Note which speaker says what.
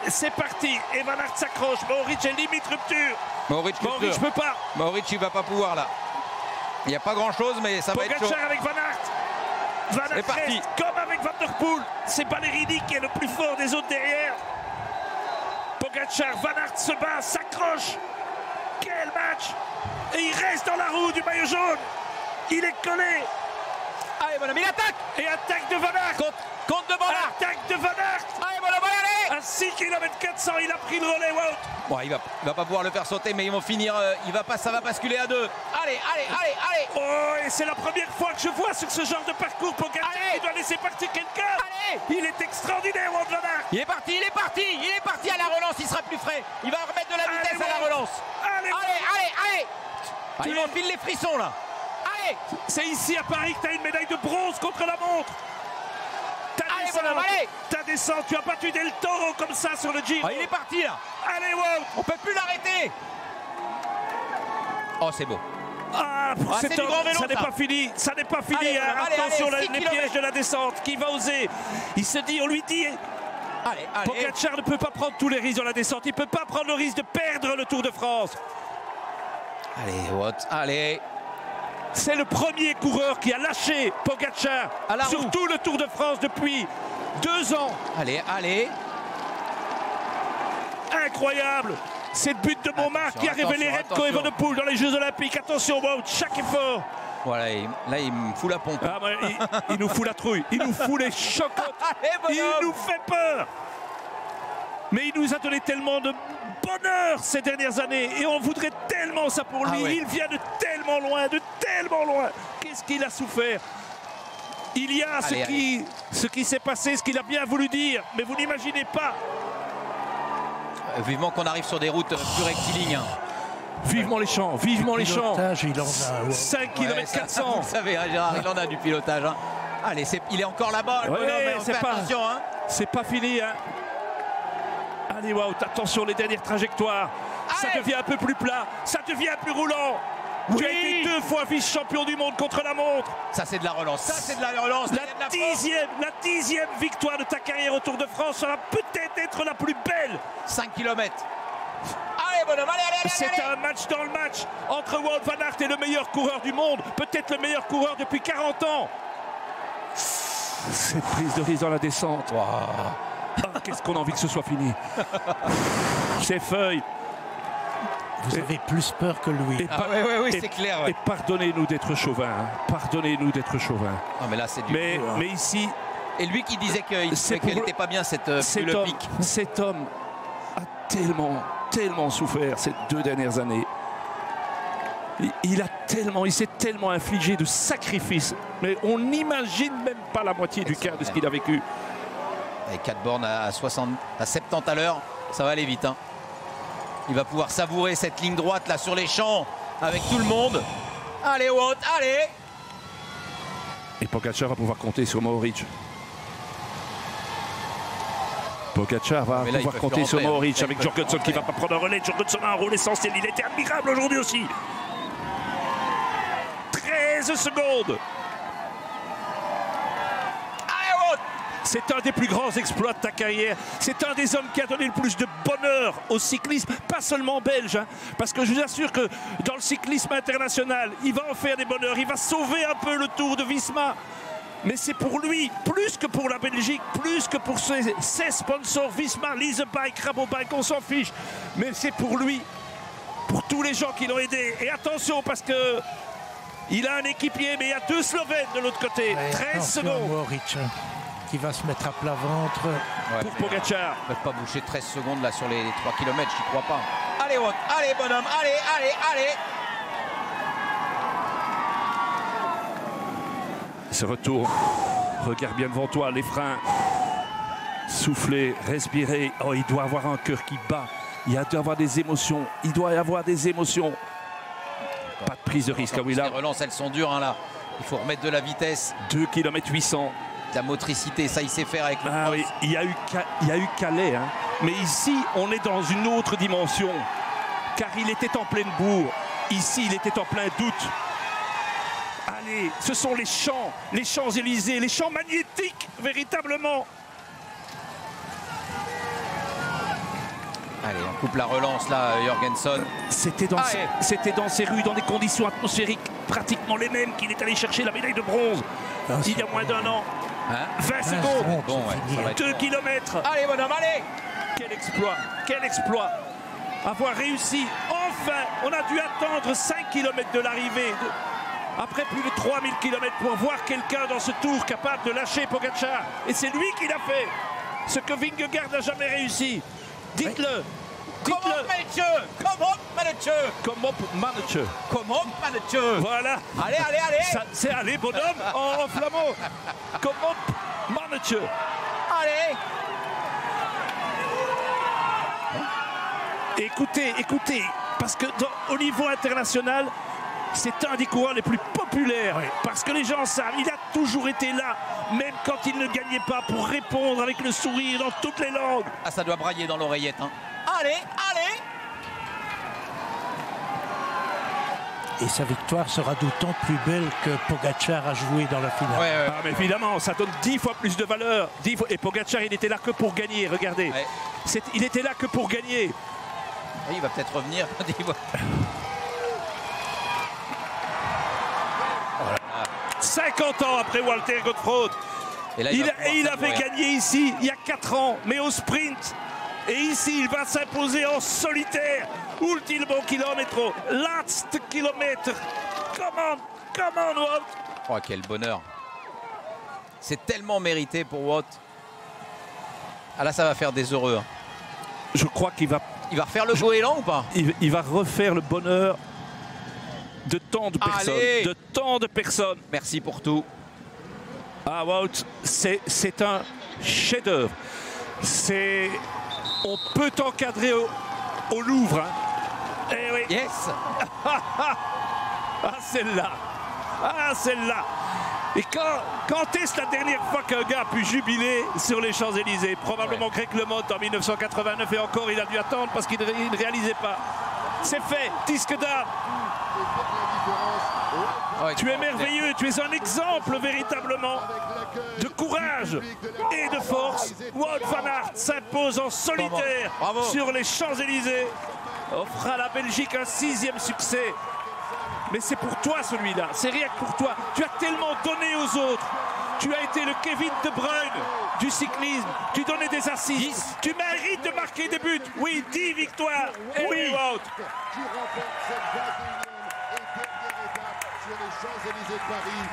Speaker 1: c'est parti. Et Van Aert s'accroche. Mohoric est limite rupture.
Speaker 2: Mohoric
Speaker 1: peut pas.
Speaker 2: Mohoric, il va pas pouvoir là. Il n'y a pas grand chose, mais ça va être chaud.
Speaker 1: Pogačar avec Van Aert. Van Aert reste comme avec Van der Poel. C'est Ballerini qui est le plus fort des autres derrière. Pogačar, Van Aert se bat, s'accroche. Quel match! Et il reste dans la roue du maillot jaune. Il est collé.
Speaker 2: Allez, mon ami, il attaque!
Speaker 1: Et attaque de Van Aert.
Speaker 2: Compte de Van Aert.
Speaker 1: Attaque de Van Aert.
Speaker 2: Allez, mon ami, allez!
Speaker 1: À 6 km 400, il a pris le relais, Wout.
Speaker 2: Bon, il va pas pouvoir le faire sauter, mais ils vont finir. Ça va basculer à 2. Allez!
Speaker 1: Oh, et c'est la première fois que je vois sur ce genre de parcours Pogačar qui doit laisser partir quelqu'un. Il est extraordinaire, Wout Van Aert.
Speaker 2: Il est parti à la relance, il sera plus frais. Il va remettre de la vitesse à la relance. Allez! Il m'enfile les frissons là. Allez!
Speaker 1: C'est ici à Paris que tu as une médaille de bronze contre la montre. Ta descente, tu as battu Del Toro comme ça sur le Giro.
Speaker 2: Il est parti là.
Speaker 1: Allez, Wout.
Speaker 2: On peut plus l'arrêter. Oh, c'est beau.
Speaker 1: C'est du grand vélo, ça n'est pas fini. Ça n'est pas fini.
Speaker 2: Allez,
Speaker 1: attention,
Speaker 2: allez,
Speaker 1: les pièges de la descente. Qui va oser? Il se dit, on lui dit.
Speaker 2: Allez.
Speaker 1: Pogačar ne peut pas prendre tous les risques dans la descente. Il ne peut pas prendre le risque de perdre le Tour de France.
Speaker 2: Allez, Wout, allez.
Speaker 1: C'est le premier coureur qui a lâché Pogačar sur tout le Tour de France depuis 2 ans.
Speaker 2: Allez.
Speaker 1: Incroyable. C'est le but de Montmartre qui a révélé Remco Evenepoel dans les Jeux Olympiques. Attention, Wout, chaque effort.
Speaker 2: Voilà, là il me fout la pompe.
Speaker 1: Il nous fout la trouille, il nous fout les chocottes, il nous fait peur. Mais il nous a donné tellement de bonheur ces dernières années et on voudrait tellement ça pour lui. Il vient de tellement loin, Qu'est-ce qu'il a souffert? Il y a ce qui s'est passé, ce qu'il a bien voulu dire, mais vous n'imaginez pas.
Speaker 2: Vivement qu'on arrive sur des routes plus rectilignes.
Speaker 1: Vivement les champs.
Speaker 3: Il en a,
Speaker 1: 5 km 400.
Speaker 2: Vous savez, Gérard, il en a du pilotage. Allez, il est encore là-bas.
Speaker 1: Attention. C'est pas fini. Allez, Wout, attention les dernières trajectoires. Ça devient un peu plus plat. Ça devient plus roulant. Tu as été 2 fois vice-champion du monde contre la montre.
Speaker 2: Ça, c'est de la relance.
Speaker 1: La 10e victoire de ta carrière au Tour de France. Ça va peut-être être la plus belle.
Speaker 2: 5 km. Allez, bonhomme, allez.
Speaker 1: C'est un match dans le match entre Wout Van Aert et le meilleur coureur du monde. Peut-être le meilleur coureur depuis 40 ans. Cette prise de risque dans la descente. Qu'est-ce qu'on a envie que ce soit fini. Ces feuilles.
Speaker 3: Vous avez plus peur que lui.
Speaker 2: Oui, c'est clair.
Speaker 1: Et pardonnez-nous d'être chauvin.
Speaker 2: Non, mais là, c'est du coup,
Speaker 1: mais ici.
Speaker 2: Et lui qui disait qu'elle n'était pas bien, cette pique.
Speaker 1: Cet homme a tellement souffert ces 2 dernières années. Il s'est tellement infligé de sacrifices. Mais on n'imagine même pas la moitié du quart de ce qu'il a vécu.
Speaker 2: Avec 4 bornes à 70 à l'heure, ça va aller vite. Il va pouvoir savourer cette ligne droite là sur les champs avec tout le monde. Allez, Wout, allez!
Speaker 1: Et Pogačar va pouvoir compter sur Mohoric. Pogačar va pouvoir compter sur Mohoric avec Jorgensen qui va pas prendre un relais. Jorgensen a un rôle essentiel. Il était admirable aujourd'hui aussi. 13 secondes. C'est un des plus grands exploits de ta carrière. C'est un des hommes qui a donné le plus de bonheur au cyclisme, pas seulement belge. Parce que je vous assure que dans le cyclisme international, il va en faire des bonheurs. Il va sauver un peu le Tour de Visma. Mais c'est pour lui, plus que pour la Belgique, plus que pour ses sponsors, Visma, Leasebike, Rabobank, on s'en fiche. Mais c'est pour lui, pour tous les gens qui l'ont aidé. Et attention, parce que il a un équipier, mais il y a 2 Slovènes de l'autre côté. 13 secondes.
Speaker 3: Mohoric qui va se mettre à plat ventre.
Speaker 1: Pour Pogačar.
Speaker 2: Ils ne peuvent pas boucher 13 secondes là sur les 3 km, j'y crois pas. Allez, Wout, allez, bonhomme, allez.
Speaker 1: Ce retour, regarde bien devant toi, les freins. Souffler, respirer. Oh, il doit avoir un cœur qui bat. Il doit y avoir des émotions. Pas de prise de risque.
Speaker 2: Les relances, elles sont dures là. Il faut remettre de la vitesse.
Speaker 1: 2 km 800.
Speaker 2: La motricité, ça il sait faire avec le
Speaker 1: oui. Il y a eu Calais, mais ici on est dans une autre dimension car il était en pleine bourre. Ici il était en plein doute. Allez, ce sont les Champs-Élysées, les champs magnétiques véritablement.
Speaker 2: Allez, on coupe la relance là, Jorgensen.
Speaker 1: C'était dans ces rues, dans des conditions atmosphériques pratiquement les mêmes qu'il est allé chercher la médaille de bronze il y a moins d'un an.
Speaker 2: Hein
Speaker 1: 20 secondes,
Speaker 2: bon, ouais,
Speaker 1: 2 kilomètres.
Speaker 2: Allez, bonhomme, allez.
Speaker 1: Quel exploit, quel exploit. Avoir réussi, enfin, on a dû attendre 5 km de l'arrivée, après plus de 3000 km pour voir quelqu'un dans ce tour capable de lâcher Pogačar. Et c'est lui qui l'a fait, ce que Vingegaard n'a jamais réussi. Dites-le.
Speaker 2: Comment manager? Comment manager?
Speaker 1: Comment manager?
Speaker 2: Comment manager?
Speaker 1: Voilà.
Speaker 2: Allez, allez, allez.
Speaker 1: C'est allez, bonhomme, en flamand. Comment manager?
Speaker 2: Allez.
Speaker 1: Écoutez, parce que au niveau international, c'est un des coureurs les plus populaires. Oui. Parce que les gens savent, il a toujours été là, même quand il ne gagnait pas, pour répondre avec le sourire dans toutes les langues.
Speaker 2: Ah, ça doit brailler dans l'oreillette. Hein. Allez, allez.
Speaker 3: Et sa victoire sera d'autant plus belle que Pogačar a joué dans la finale.
Speaker 2: Ouais.
Speaker 1: Ah, mais évidemment, ça donne 10 fois plus de valeur. 10 fois. Et Pogačar, il n'était là que pour gagner, regardez. Ouais. Il était là que pour gagner.
Speaker 2: Oui, il va peut-être revenir.
Speaker 1: 50 ans après Walter Godefroot. Et là, il avait gagné ici il y a 4 ans, mais au sprint. Et ici, il va s'imposer en solitaire. Ultimo kilomètre, last kilomètre. Come on, Wout.
Speaker 2: Oh, quel bonheur. C'est tellement mérité pour Wout. Ah là, ça va faire des heureux. Hein.
Speaker 1: Je crois qu'il va...
Speaker 2: Il va refaire le goéland ou pas?
Speaker 1: Il va refaire le bonheur de tant de personnes.
Speaker 2: Allez.
Speaker 1: De tant de personnes.
Speaker 2: Merci pour tout.
Speaker 1: Ah, Wout, c'est un chef-d'œuvre. On peut encadrer au Louvre. Hein. Eh oui.
Speaker 2: Yes.
Speaker 1: Ah, celle-là. Ah, celle-là. Et quand est-ce la dernière fois qu'un gars a pu jubiler sur les Champs-Élysées? Probablement Greg LeMond en 1989 et encore il a dû attendre parce qu'il ne réalisait pas. C'est fait, Tiskedar. Tu es merveilleux, tu es un exemple véritablement de courage et de force. Wout van Aert s'impose en solitaire sur les Champs-Élysées. Offre à la Belgique un 6e succès. Mais c'est pour toi celui-là, c'est rien que pour toi. Tu as tellement donné aux autres. Tu as été le Kevin De Bruyne du cyclisme. Tu donnais des assists. Tu mérites de marquer des buts. Oui, 10 victoires. Et oui, Wout. Tu remportes cette 21e et dernière étape sur les Champs-Élysées de Paris.